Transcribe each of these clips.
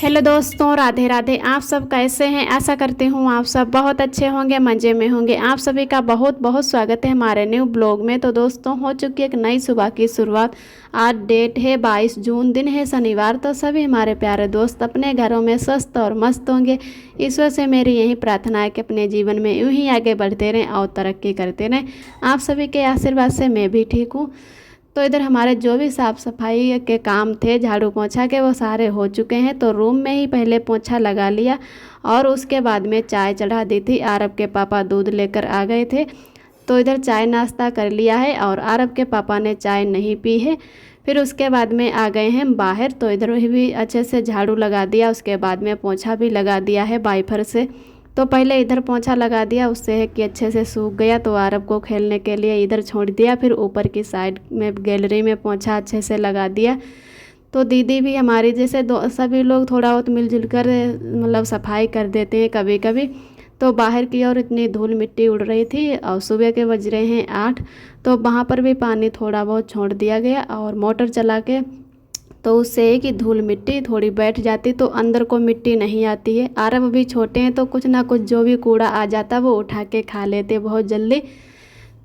Hello दोस्तों, राधे राधे। आप सब कैसे हैं? आशा करती हूँ आप सब बहुत अच्छे होंगे, मज़े में होंगे। आप सभी का बहुत बहुत स्वागत है हमारे न्यू ब्लॉग में। तो दोस्तों, हो चुकी है एक नई सुबह की शुरुआत। आज डेट है 22 जून, दिन है शनिवार। तो सभी हमारे प्यारे दोस्त अपने घरों में स्वस्थ और मस्त होंगे। ईश्वर से मेरी यही प्रार्थना है कि अपने जीवन में यूँ ही आगे बढ़ते रहें और तरक्की करते रहें। आप सभी के आशीर्वाद से मैं भी ठीक हूँ। तो इधर हमारे जो भी साफ़ सफाई के काम थे, झाड़ू पोंछा के, वो सारे हो चुके हैं। तो रूम में ही पहले पोंछा लगा लिया और उसके बाद में चाय चढ़ा दी थी। आरब के पापा दूध लेकर आ गए थे, तो इधर चाय नाश्ता कर लिया है और आरब के पापा ने चाय नहीं पी है। फिर उसके बाद में आ गए हैं बाहर, तो इधर भी अच्छे से झाड़ू लगा दिया। उसके बाद में पोंछा भी लगा दिया है वाइपर से। तो पहले इधर पोंछा लगा दिया, उससे है कि अच्छे से सूख गया। तो आरब को खेलने के लिए इधर छोड़ दिया। फिर ऊपर की साइड में गैलरी में पोंछा अच्छे से लगा दिया। तो दीदी भी हमारी जैसे सभी लोग थोड़ा बहुत मिलजुल कर मतलब सफाई कर देते हैं कभी कभी। तो बाहर की ओर इतनी धूल मिट्टी उड़ रही थी और सुबह के बज रहे हैं 8। तो वहाँ पर भी पानी थोड़ा बहुत छोड़ दिया गया और मोटर चला के, तो उससे है कि धूल मिट्टी थोड़ी बैठ जाती, तो अंदर को मिट्टी नहीं आती है। आरब अभी छोटे हैं तो कुछ ना कुछ जो भी कूड़ा आ जाता वो उठा के खा लेते बहुत जल्दी।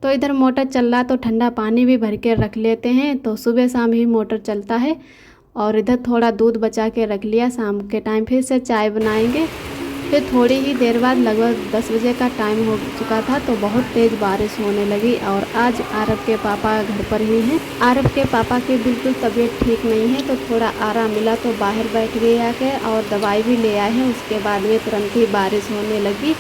तो इधर मोटर चल रहा तो ठंडा पानी भी भर के रख लेते हैं। तो सुबह शाम ही मोटर चलता है। और इधर थोड़ा दूध बचा के रख लिया, शाम के टाइम फिर से चाय बनाएंगे। फिर थोड़ी ही देर बाद लगभग 10 बजे का टाइम हो चुका था, तो बहुत तेज़ बारिश होने लगी। और आज आरब के पापा घर पर ही हैं। आरब के पापा की बिल्कुल तबीयत ठीक नहीं है, तो थोड़ा आराम मिला तो बाहर बैठ गए आके और दवाई भी ले आए हैं। उसके बाद में तुरंत ही बारिश होने लगी।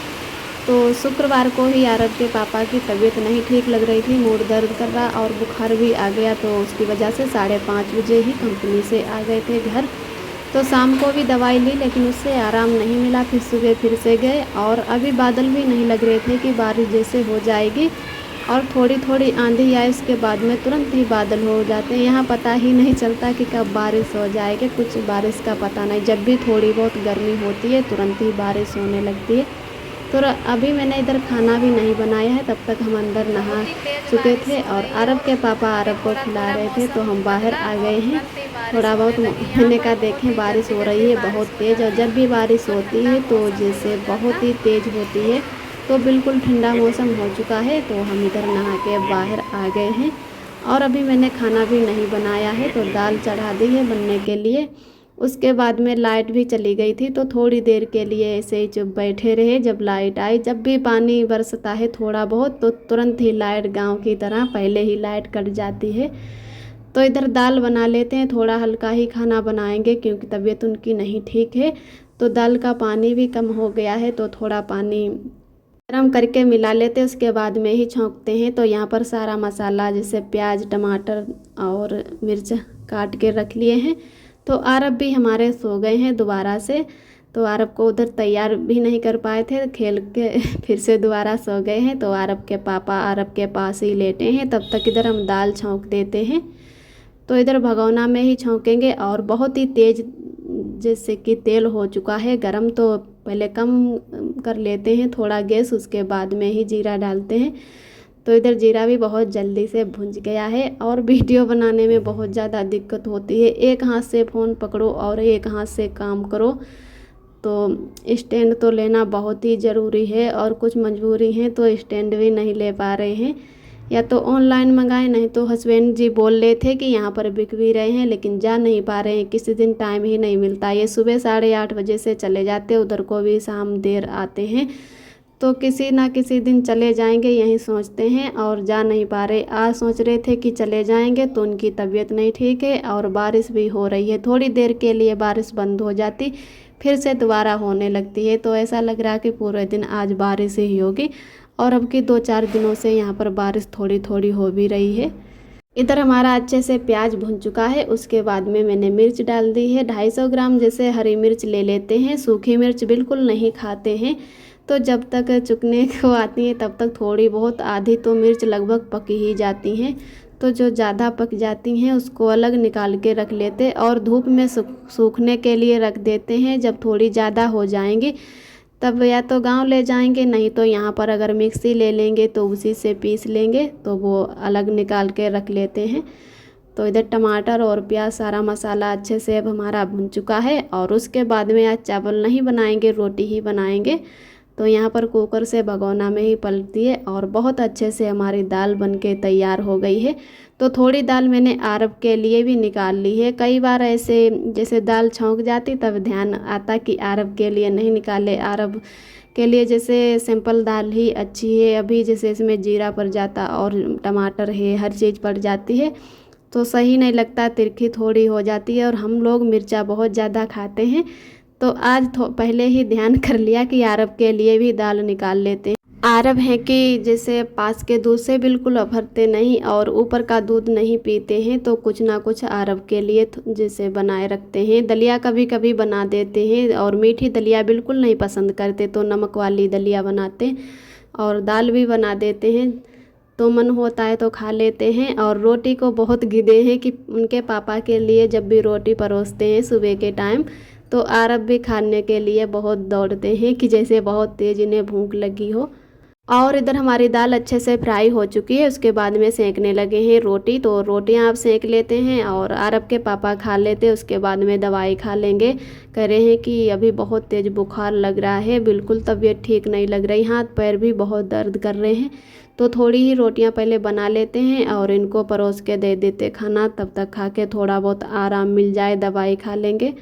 तो शुक्रवार को ही आरब के पापा की तबीयत नहीं ठीक लग रही थी, मूड दर्द कर रहा और बुखार भी आ गया। तो उसकी वजह से 5:30 बजे ही कंपनी से आ गए थे घर। तो शाम को भी दवाई ली लेकिन उससे आराम नहीं मिला। फिर सुबह फिर से गए और अभी बादल भी नहीं लग रहे थे कि बारिश जैसे हो जाएगी। और थोड़ी थोड़ी आंधी आए उसके बाद में तुरंत ही बादल हो जाते हैं। यहाँ पता ही नहीं चलता कि कब बारिश हो जाएगी, कुछ बारिश का पता नहीं। जब भी थोड़ी बहुत गर्मी होती है तुरंत ही बारिश होने लगती है। तो अभी मैंने इधर खाना भी नहीं बनाया है, तब तक हम अंदर नहा चुके थे और अरब के पापा अरब को खिला रहे थे। तो हम बाहर आ गए हैं। थोड़ा बहुत मैंने कहा देखें बारिश हो रही है बहुत तेज़, और जब भी बारिश होती है तो जैसे बहुत ही तेज़ होती है। तो बिल्कुल ठंडा मौसम हो चुका है, तो हम इधर नहा के बाहर आ गए हैं। और अभी मैंने खाना भी नहीं बनाया है, तो दाल चढ़ा दी है बनने के लिए। उसके बाद में लाइट भी चली गई थी, तो थोड़ी देर के लिए ऐसे ही चुप बैठे रहे। जब लाइट आई, जब भी पानी बरसता है थोड़ा बहुत, तो तुरंत ही लाइट गांव की तरह पहले ही लाइट कट जाती है। तो इधर दाल बना लेते हैं, थोड़ा हल्का ही खाना बनाएंगे क्योंकि तबीयत उनकी नहीं ठीक है। तो दाल का पानी भी कम हो गया है, तो थोड़ा पानी गरम करके मिला लेते हैं, उसके बाद में ही छौंकते हैं। तो यहाँ पर सारा मसाला जैसे प्याज, टमाटर और मिर्च काट के रख लिए हैं। तो आरब भी हमारे सो गए हैं दोबारा से। तो आरब को उधर तैयार भी नहीं कर पाए थे, खेल के फिर से दोबारा सो गए हैं। तो आरब के पापा आरब के पास ही लेटे हैं। तब तक इधर हम दाल छौंक देते हैं। तो इधर भगोना में ही छौंकेंगे और बहुत ही तेज़ जैसे कि तेल हो चुका है गरम, तो पहले कम कर लेते हैं थोड़ा गैस, उसके बाद में ही जीरा डालते हैं। तो इधर जीरा भी बहुत जल्दी से भुंज गया है। और वीडियो बनाने में बहुत ज़्यादा दिक्कत होती है, एक हाथ से फ़ोन पकड़ो और एक हाथ से काम करो। तो स्टैंड तो लेना बहुत ही ज़रूरी है और कुछ मजबूरी है तो स्टैंड भी नहीं ले पा रहे हैं। या तो ऑनलाइन मंगाए, नहीं तो हस्बैंड जी बोल रहे थे कि यहाँ पर बिक भी रहे हैं, लेकिन जा नहीं पा रहे हैं, किसी दिन टाइम ही नहीं मिलता। ये सुबह 8:30 बजे से चले जाते, उधर को भी शाम देर आते हैं। तो किसी ना किसी दिन चले जाएंगे यही सोचते हैं और जा नहीं पा रहे। आज सोच रहे थे कि चले जाएंगे तो उनकी तबीयत नहीं ठीक है और बारिश भी हो रही है। थोड़ी देर के लिए बारिश बंद हो जाती, फिर से दोबारा होने लगती है। तो ऐसा लग रहा है कि पूरे दिन आज बारिश ही होगी। और अब की 2-4 दिनों से यहाँ पर बारिश थोड़ी थोड़ी हो भी रही है। इधर हमारा अच्छे से प्याज भुन चुका है। उसके बाद में मैंने मिर्च डाल दी है। 250 ग्राम जैसे हरी मिर्च ले लेते हैं, सूखी मिर्च बिल्कुल नहीं खाते हैं। तो जब तक चुकने को आती है तब तक थोड़ी बहुत, आधी तो मिर्च लगभग पकी ही जाती हैं। तो जो ज़्यादा पक जाती हैं उसको अलग निकाल के रख लेते और धूप में सूखने के लिए रख देते हैं। जब थोड़ी ज़्यादा हो जाएंगी तब या तो गांव ले जाएंगे, नहीं तो यहाँ पर अगर मिक्सी ले लेंगे तो उसी से पीस लेंगे, तो वो अलग निकाल के रख लेते हैं। तो इधर टमाटर और प्याज सारा मसाला अच्छे से अब हमारा भुन चुका है। और उसके बाद में आज चावल नहीं बनाएंगे, रोटी ही बनाएंगे। तो यहाँ पर कुकर से भगोना में ही पलट दिए और बहुत अच्छे से हमारी दाल बनके तैयार हो गई है। तो थोड़ी दाल मैंने अरब के लिए भी निकाल ली है। कई बार ऐसे जैसे दाल छौंक जाती तब ध्यान आता कि अरब के लिए नहीं निकाले, अरब के लिए जैसे सिंपल दाल ही अच्छी है। अभी जैसे इसमें जीरा पड़ जाता और टमाटर है, हर चीज़ पड़ जाती है तो सही नहीं लगता, तिरखी थोड़ी हो जाती है और हम लोग मिर्चा बहुत ज़्यादा खाते हैं। तो आज पहले ही ध्यान कर लिया कि अरब के लिए भी दाल निकाल लेते हैं। अरब हैं कि जैसे पास के दूध से बिल्कुल अभरते नहीं और ऊपर का दूध नहीं पीते हैं, तो कुछ ना कुछ अरब के लिए जैसे बनाए रखते हैं। दलिया कभी कभी बना देते हैं और मीठी दलिया बिल्कुल नहीं पसंद करते तो नमक वाली दलिया बनाते हैं और दाल भी बना देते हैं। तो मन होता है तो खा लेते हैं। और रोटी को बहुत गिदे हैं कि उनके पापा के लिए जब भी रोटी परोसते हैं सुबह के टाइम तो अरब भी खाने के लिए बहुत दौड़ते हैं कि जैसे बहुत तेज़ इन्हें भूख लगी हो। और इधर हमारी दाल अच्छे से फ्राई हो चुकी है, उसके बाद में सेंकने लगे हैं रोटी। तो रोटियां आप सेंक लेते हैं और अरब के पापा खा लेते हैं, उसके बाद में दवाई खा लेंगे। कह रहे हैं कि अभी बहुत तेज़ बुखार लग रहा है, बिल्कुल तबीयत ठीक नहीं लग रही, हाथ पैर भी बहुत दर्द कर रहे हैं। तो थोड़ी ही रोटियां पहले बना लेते हैं और इनको परोस के दे देते खाना, तब तक खा के थोड़ा बहुत आराम मिल जाए, दवाई खा लेंगे।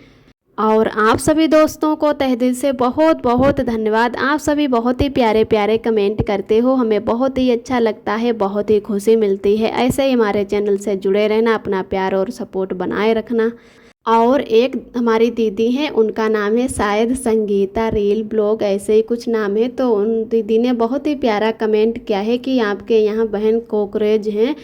और आप सभी दोस्तों को तहे दिल से बहुत बहुत धन्यवाद। आप सभी बहुत ही प्यारे प्यारे कमेंट करते हो, हमें बहुत ही अच्छा लगता है, बहुत ही खुशी मिलती है। ऐसे ही हमारे चैनल से जुड़े रहना, अपना प्यार और सपोर्ट बनाए रखना। और एक हमारी दीदी हैं, उनका नाम है शायद संगीता रील ब्लॉग, ऐसे ही कुछ नाम है। तो उन दीदी ने बहुत ही प्यारा कमेंट किया है कि आपके यहाँ बहन कॉकरोच हैं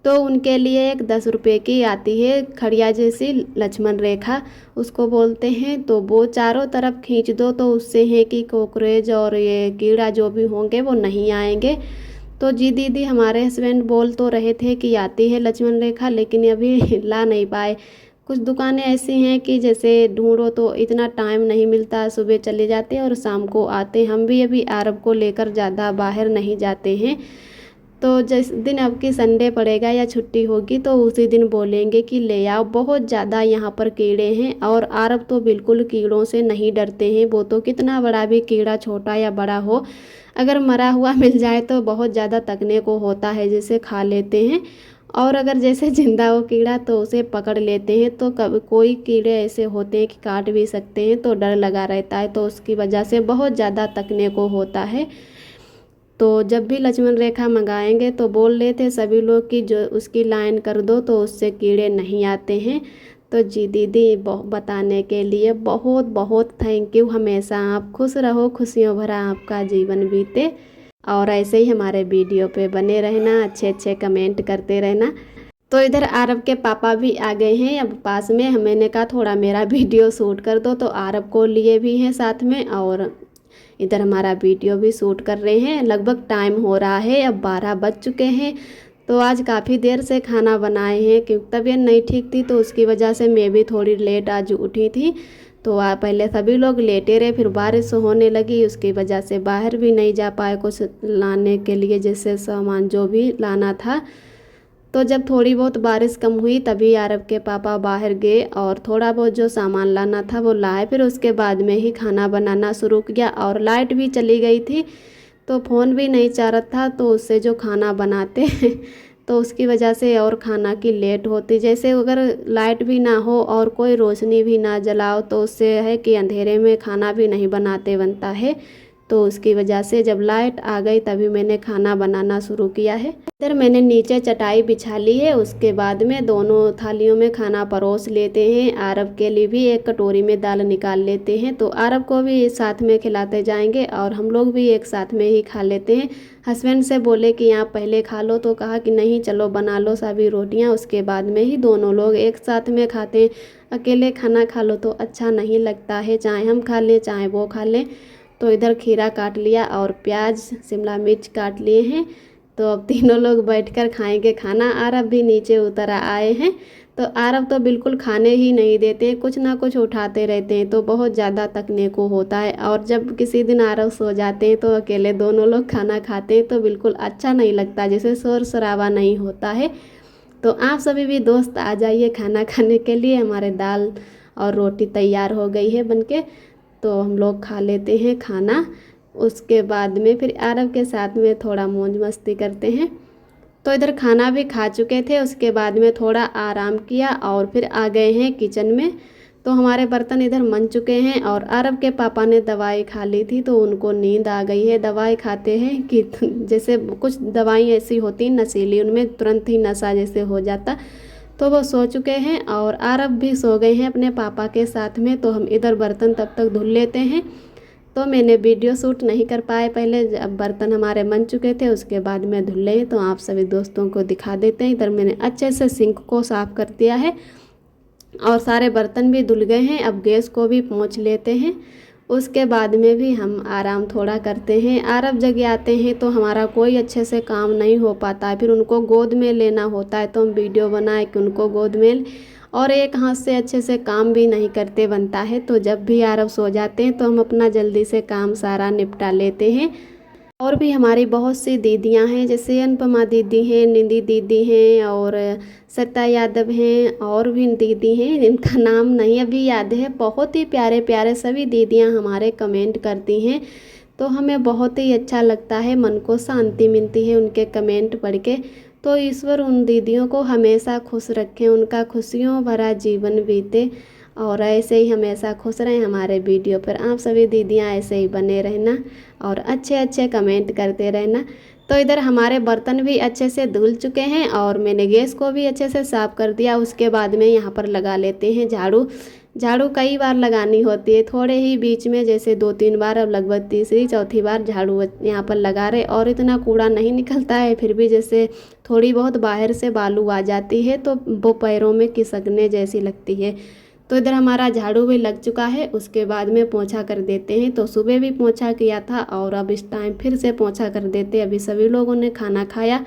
तो उनके लिए एक 10 रुपये की आती है खड़िया जैसी लक्ष्मण रेखा उसको बोलते हैं, तो वो चारों तरफ खींच दो तो उससे है कि कॉकरोच और ये कीड़ा जो भी होंगे वो नहीं आएंगे। तो जी दीदी, हमारे हस्बैंड बोल तो रहे थे कि आती है लक्ष्मण रेखा लेकिन अभी ला नहीं पाए। कुछ दुकानें ऐसी हैं कि जैसे ढूंढो तो इतना टाइम नहीं मिलता, सुबह चले जाते हैं और शाम को आते। हम भी अभी अरब को लेकर ज़्यादा बाहर नहीं जाते हैं। तो जिस दिन अब की संडे पड़ेगा या छुट्टी होगी तो उसी दिन बोलेंगे कि ले आओ। बहुत ज़्यादा यहाँ पर कीड़े हैं और अरब तो बिल्कुल कीड़ों से नहीं डरते हैं। वो तो कितना बड़ा भी कीड़ा, छोटा या बड़ा हो, अगर मरा हुआ मिल जाए तो बहुत ज़्यादा तकने को होता है, जिसे खा लेते हैं। और अगर जैसे जिंदा हो कीड़ा तो उसे पकड़ लेते हैं। तो कभी कोई कीड़े ऐसे होते हैं कि काट भी सकते हैं, तो डर लगा रहता है, तो उसकी वजह से बहुत ज़्यादा तकने को होता है। तो जब भी लक्ष्मण रेखा मंगाएंगे तो बोल रहे थे सभी लोग कि जो उसकी लाइन कर दो तो उससे कीड़े नहीं आते हैं। तो जी दीदी, बताने के लिए बहुत बहुत थैंक यू। हमेशा आप खुश रहो, खुशियों भरा आपका जीवन बीते और ऐसे ही हमारे वीडियो पे बने रहना, अच्छे अच्छे कमेंट करते रहना। तो इधर अरब के पापा भी आ गए हैं अब पास में। मैंने कहा थोड़ा मेरा वीडियो शूट कर दो, तो अरब को लिए भी हैं साथ में और इधर हमारा वीडियो भी शूट कर रहे हैं। लगभग टाइम हो रहा है, अब 12 बज चुके हैं। तो आज काफ़ी देर से खाना बनाए हैं क्योंकि तबीयत नहीं ठीक थी, तो उसकी वजह से मैं भी थोड़ी लेट आज उठी थी। तो पहले सभी लोग लेटे रहे, फिर बारिश होने लगी, उसकी वजह से बाहर भी नहीं जा पाए कुछ लाने के लिए, जैसे सामान जो भी लाना था। तो जब थोड़ी बहुत बारिश कम हुई तभी अरब के पापा बाहर गए और थोड़ा बहुत जो सामान लाना था वो लाए। फिर उसके बाद में ही खाना बनाना शुरू किया और लाइट भी चली गई थी तो फ़ोन भी नहीं चाह रहा था, तो उससे जो खाना बनाते तो उसकी वजह से और खाना की लेट होती। जैसे अगर लाइट भी ना हो और कोई रोशनी भी ना जलाओ तो उससे है कि अंधेरे में खाना भी नहीं बनता है। तो उसकी वजह से जब लाइट आ गई तभी मैंने खाना बनाना शुरू किया है। इधर मैंने नीचे चटाई बिछा ली है, उसके बाद में दोनों थालियों में खाना परोस लेते हैं। अरब के लिए भी एक कटोरी में दाल निकाल लेते हैं, तो अरब को भी साथ में खिलाते जाएंगे और हम लोग भी एक साथ में ही खा लेते हैं। हस्बैंड से बोले कि आप पहले खा लो, तो कहा कि नहीं चलो बना लो सभी रोटियां, उसके बाद में ही दोनों लोग एक साथ में खाते हैं। अकेले खाना खा लो तो अच्छा नहीं लगता है, चाहे हम खा लें चाहे वो खा लें। तो इधर खीरा काट लिया और प्याज शिमला मिर्च काट लिए हैं। तो अब तीनों लोग बैठकर खाएंगे खाना। अरब भी नीचे उतर आए हैं, तो अरब तो बिल्कुल खाने ही नहीं देते, कुछ ना कुछ उठाते रहते हैं, तो बहुत ज़्यादा तकने को होता है। और जब किसी दिन अरब सो जाते हैं तो अकेले दोनों लोग खाना खाते हैं तो बिल्कुल अच्छा नहीं लगता, जैसे शोर शराबा नहीं होता है। तो आप सभी भी दोस्त आ जाइए खाना खाने के लिए। हमारे दाल और रोटी तैयार हो गई है बनके, तो हम लोग खा लेते हैं खाना। उसके बाद में फिर आरव के साथ में थोड़ा मौज मस्ती करते हैं। तो इधर खाना भी खा चुके थे, उसके बाद में थोड़ा आराम किया और फिर आ गए हैं किचन में। तो हमारे बर्तन इधर मन चुके हैं और आरव के पापा ने दवाई खा ली थी तो उनको नींद आ गई है। दवाई खाते हैं कि जैसे कुछ दवाई ऐसी होती नशीली, उनमें तुरंत ही नशा जैसे हो जाता। तो वो सो चुके हैं और आरव भी सो गए हैं अपने पापा के साथ में। तो हम इधर बर्तन तब तक धुल लेते हैं। तो मैंने वीडियो शूट नहीं कर पाए पहले, अब बर्तन हमारे बन चुके थे उसके बाद में धुल ले, तो आप सभी दोस्तों को दिखा देते हैं। इधर मैंने अच्छे से सिंक को साफ़ कर दिया है और सारे बर्तन भी धुल गए हैं। अब गैस को भी पोंछ लेते हैं। उसके बाद में भी हम आराम थोड़ा करते हैं। आरव जग आते हैं तो हमारा कोई अच्छे से काम नहीं हो पाता है, फिर उनको गोद में लेना होता है। तो हम वीडियो बनाए कि उनको गोद में, और एक हाथ से अच्छे से काम भी नहीं करते बनता है। तो जब भी आरव सो जाते हैं तो हम अपना जल्दी से काम सारा निपटा लेते हैं। और भी हमारी बहुत सी दीदियां हैं, जैसे अनुपमा दीदी हैं, निधि दीदी हैं और सत्ता यादव हैं, और भी दीदी हैं जिनका नाम नहीं अभी याद है। बहुत ही प्यारे प्यारे सभी दीदियां हमारे कमेंट करती हैं, तो हमें बहुत ही अच्छा लगता है, मन को शांति मिलती है उनके कमेंट पढ़ के। तो ईश्वर उन दीदियों को हमेशा खुश रखें, उनका खुशियों भरा जीवन बीते और ऐसे ही हमेशा खुश रहें। हमारे वीडियो पर आप सभी दीदियां ऐसे ही बने रहना और अच्छे अच्छे कमेंट करते रहना। तो इधर हमारे बर्तन भी अच्छे से धुल चुके हैं और मैंने गैस को भी अच्छे से साफ़ कर दिया। उसके बाद में यहाँ पर लगा लेते हैं झाड़ू। झाड़ू कई बार लगानी होती है, थोड़े ही बीच में जैसे 2-3 बार, अब लगभग तीसरी चौथी बार झाड़ू यहाँ पर लगा रहे। और इतना कूड़ा नहीं निकलता है, फिर भी जैसे थोड़ी बहुत बाहर से बालू आ जाती है तो वो पैरों में खिसकने जैसी लगती है। तो इधर हमारा झाड़ू भी लग चुका है। उसके बाद में पोंछा कर देते हैं। तो सुबह भी पोंछा किया था और अब इस टाइम फिर से पोंछा कर देते। अभी सभी लोगों ने खाना खाया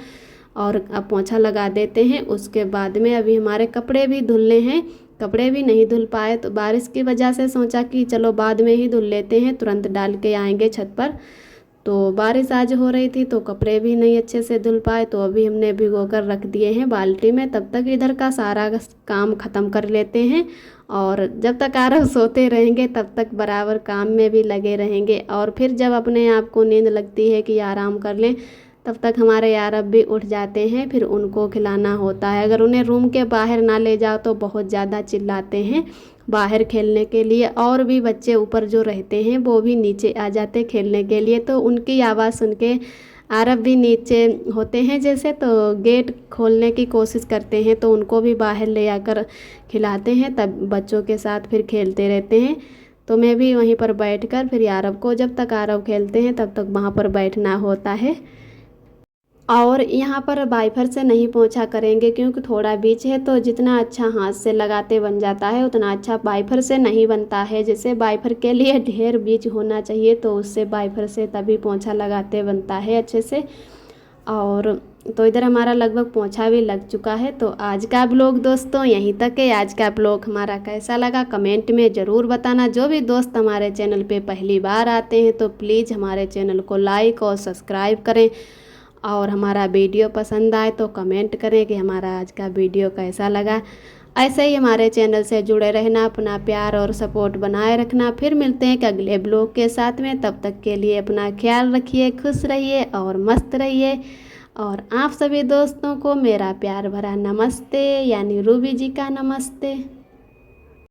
और अब पोंछा लगा देते हैं। उसके बाद में अभी हमारे कपड़े भी धुलने हैं, कपड़े भी नहीं धुल पाए तो बारिश की वजह से सोचा कि चलो बाद में ही धुल लेते हैं, तुरंत डाल के आएंगे छत पर। तो बारिश आज हो रही थी तो कपड़े भी नहीं अच्छे से धुल पाए, तो अभी हमने भिगो कर रख दिए हैं बाल्टी में। तब तक इधर का सारा काम ख़त्म कर लेते हैं और जब तक आरव सोते रहेंगे तब तक बराबर काम में भी लगे रहेंगे। और फिर जब अपने आप को नींद लगती है कि आराम कर लें, तब तक हमारे आरव भी उठ जाते हैं, फिर उनको खिलाना होता है। अगर उन्हें रूम के बाहर ना ले जाओ तो बहुत ज़्यादा चिल्लाते हैं बाहर खेलने के लिए। और भी बच्चे ऊपर जो रहते हैं वो भी नीचे आ जाते खेलने के लिए, तो उनकी आवाज़ सुन के आरव भी नीचे होते हैं जैसे, तो गेट खोलने की कोशिश करते हैं, तो उनको भी बाहर ले आकर खिलाते हैं, तब बच्चों के साथ फिर खेलते रहते हैं। तो मैं भी वहीं पर बैठकर फिर आरव को, जब तक आरव खेलते हैं तब तक वहाँ पर बैठना होता है। और यहाँ पर वाइफर से नहीं पोंछा करेंगे क्योंकि थोड़ा बीच है, तो जितना अच्छा हाथ से लगाते बन जाता है उतना अच्छा वाइफर से नहीं बनता है। जैसे वाइफर के लिए ढेर बीज होना चाहिए, तो उससे वाइफर से तभी पोंछा लगाते बनता है अच्छे से। और तो इधर हमारा लगभग पोंछा भी लग चुका है। तो आज का ब्लॉग दोस्तों यहीं तक है। आज का ब्लॉग हमारा कैसा लगा कमेंट में ज़रूर बताना। जो भी दोस्त हमारे चैनल पे पहली बार आते हैं तो प्लीज़ हमारे चैनल को लाइक और सब्सक्राइब करें, और हमारा वीडियो पसंद आए तो कमेंट करें कि हमारा आज का वीडियो कैसा लगा। ऐसे ही हमारे चैनल से जुड़े रहना, अपना प्यार और सपोर्ट बनाए रखना। फिर मिलते हैं एक अगले ब्लॉग के साथ में, तब तक के लिए अपना ख्याल रखिए, खुश रहिए और मस्त रहिए। और आप सभी दोस्तों को मेरा प्यार भरा नमस्ते, यानी रूबी जी का नमस्ते।